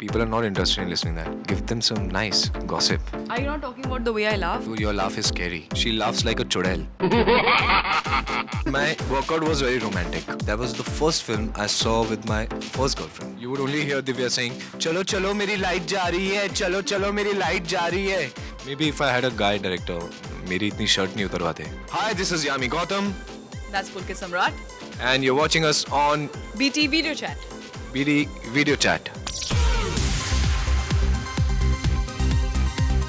People are not interested in listening to that. Give them some nice gossip. Are you not talking about the way I laugh? Your laugh is scary. She laughs like a chudel. My workout was very romantic. That was the first film I saw with my first girlfriend. You would only hear Divya saying, "Chalo chalo, meri light ja rahi hai. Chalo chalo, meri light ja rahi hai." Maybe if I had a guy director, मेरी इतनी shirt नहीं उतरवाते. Hi, this is Yami Gautam, That's Pulkit Samrat. and you're watching us on BT Video Chat. BD Video Chat.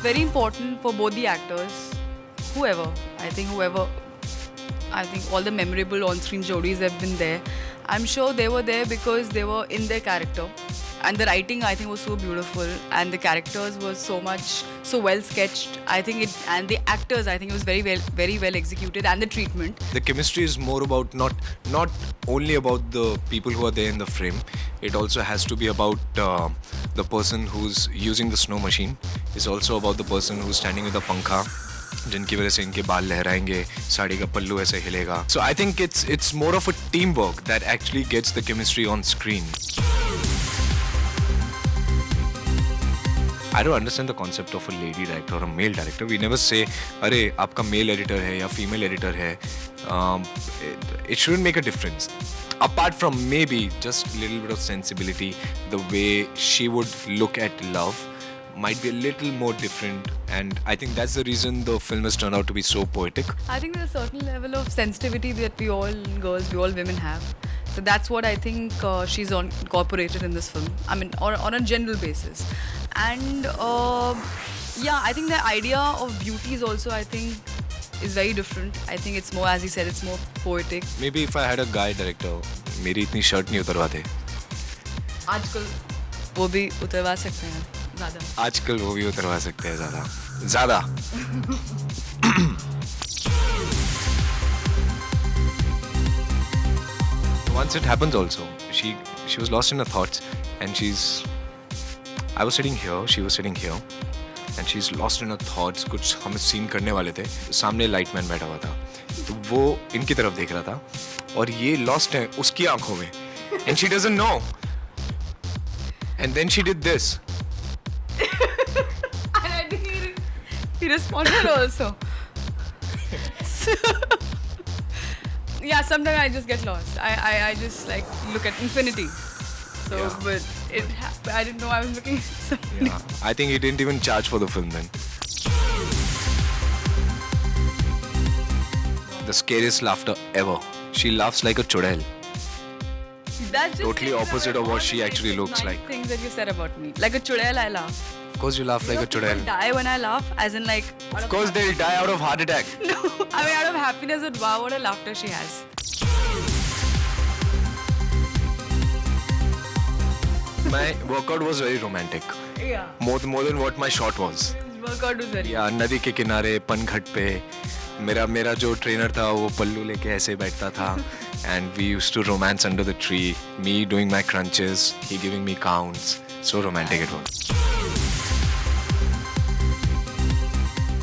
Very important for both the actors. Whoever. I think all the memorable on-screen jodis have been there. I'm sure they were there because they were in their character. And the writing, I think, was so beautiful. And the characters were so well sketched. And the actors, I think it was very well executed. And the treatment. The chemistry is more about not only about the people who are there in the frame. It also has to be about the person who's using the snow machine. It's also about the person who's standing with the pankha, जिनकी वजह से इनके बाल लहराएंगे, साड़ी का पल्लू ऐसे हिलेगा. So I think it's more of a teamwork that actually gets the chemistry on screen. I don't understand the concept of a lady director or a male director. We never say, अरे आपका male editor है या female editor है. It shouldn't make a difference. Apart from maybe just a little bit of sensibility, the way she would look at love might be a little more different, and I think that's the reason the film has turned out to be so poetic. I think there's a certain level of sensitivity that we all women have. So that's what I think she's incorporated in this film. I mean, on a general basis. And I think the idea of beauty is also, I think, is very different. I think it's more, as he said, it's more poetic. Maybe if I had a guy director, मेरी इतनी shirt नहीं उतरवाते. आजकल वो भी उतरवा सकते हैं ज़्यादा. आजकल वो भी उतरवा सकते हैं ज़्यादा. Once it happens also, she was lost in her thoughts, and I was sitting here, she was sitting here, and she's lost in her thoughts. कुछ हम सीन करने वाले थे, सामने लाइटमैन बैठा हुआ था, तो वो इनकी तरफ देख रहा था और ये lost है उसकी आंखों में, and she doesn't know, and then she did this. And I think he responded also. So, yeah, sometimes I just get lost. I just like look at infinity. So, Yeah. but I didn't know I was looking at somebody. Yeah, I think he didn't even charge for the film then. The scariest laughter ever. She laughs like a chudel. That's just Totally opposite of what she actually looks like. Things that you said about me. Like a chudel, I laugh. Of course you laugh like a People chudel. die when I laugh, as in like. Of course they'll die out of heart attack. No, I mean out of happiness at wow, what a laughter she has. My workout was very romantic. Yeah. More than what my shot was. Workout was very. या नदी के किनारे पनघट पे मेरा जो trainer था वो पल्लू लेके ऐसे बैठता था, and we used to romance under the tree, me doing my crunches, he giving me counts. So romantic it was.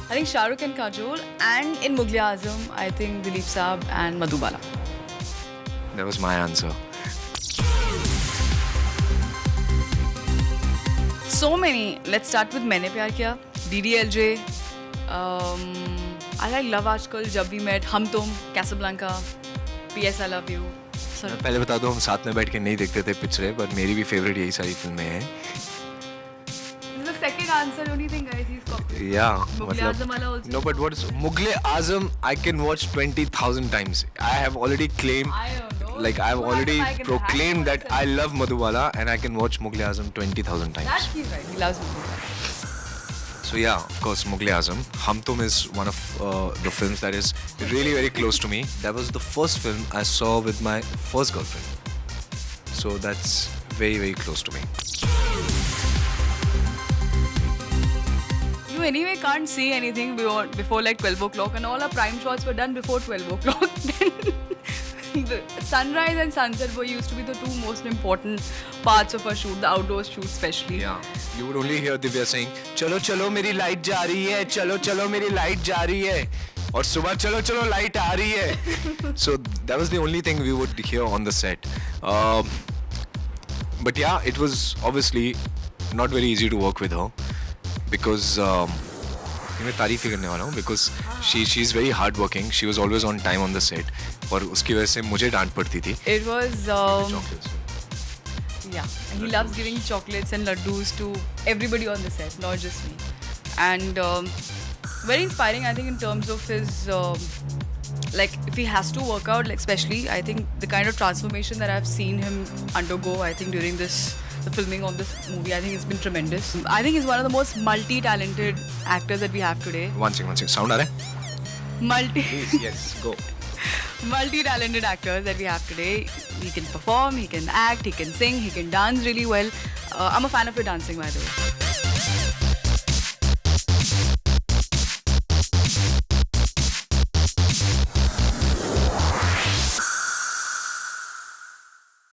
I think Shah Rukh and Kajol, and in Mughal Azam, I think Dilip Saab and Madhubala. That was my answer. So many. Let's start with Maine Pyar Kiya, DDLJ. I like Love Aajkal, Jab We Met, Hum Tum, Casablanca, PS I Love You. मैं पहले बता दूं, हम साथ में बैठ के नहीं देखते थे पिक्चरें, पर मेरी भी फेवरेट यही सारी फिल्में हैं. This is the second answer, only thing guys, he's copied. Yeah, Mughal Azam wala also. No, but what is Mughal Azam? I can watch 20,000 times. I have already claimed, I don't know. like I've What already happened? I can proclaimed hack that I love Madhubala and I can watch Mughal Azam 20,000 times. That's he's right. He loves Mughal. So yeah, of course, Mughal Azam. Hum Tum is one of the films that is really very close to me. That was the first film I saw with my first girlfriend. So that's very, very close to me. You anyway can't see anything before like 12 o'clock, and all our prime shots were done before 12 o'clock. Then the sunrise and sunset were used to be the two most important parts of a shoot, the outdoor shoot especially. Yeah, you would only hear Divya saying, "Chalo chalo, meri light ja rahi hai. Chalo chalo, meri light ja rahi hai." और सुबह चलो चलो light आ रही है. So that was the only thing we would hear on the set. But yeah, it was obviously not very easy to work with her because मैं तारीफ ही करने वाला हूँ because she is very hard working. She was always on time on the set और उसकी वजह से मुझे डांट पड़ती थी. It was Chocolates. yeah, and he loves giving chocolates and laddus to everybody on the set, not just me. And very inspiring, I think, in terms of his like if he has to work out, like especially I think the kind of transformation that I've seen him undergo, I think during the filming of this movie, I think it's been tremendous. I think he's one of the most multi-talented actors that we have today. One second. Sound आ रहा है? Please, yes, go. Multi-talented actors that we have today. He can perform, he can act, he can sing, he can dance really well. I'm a fan of your dancing, by the way.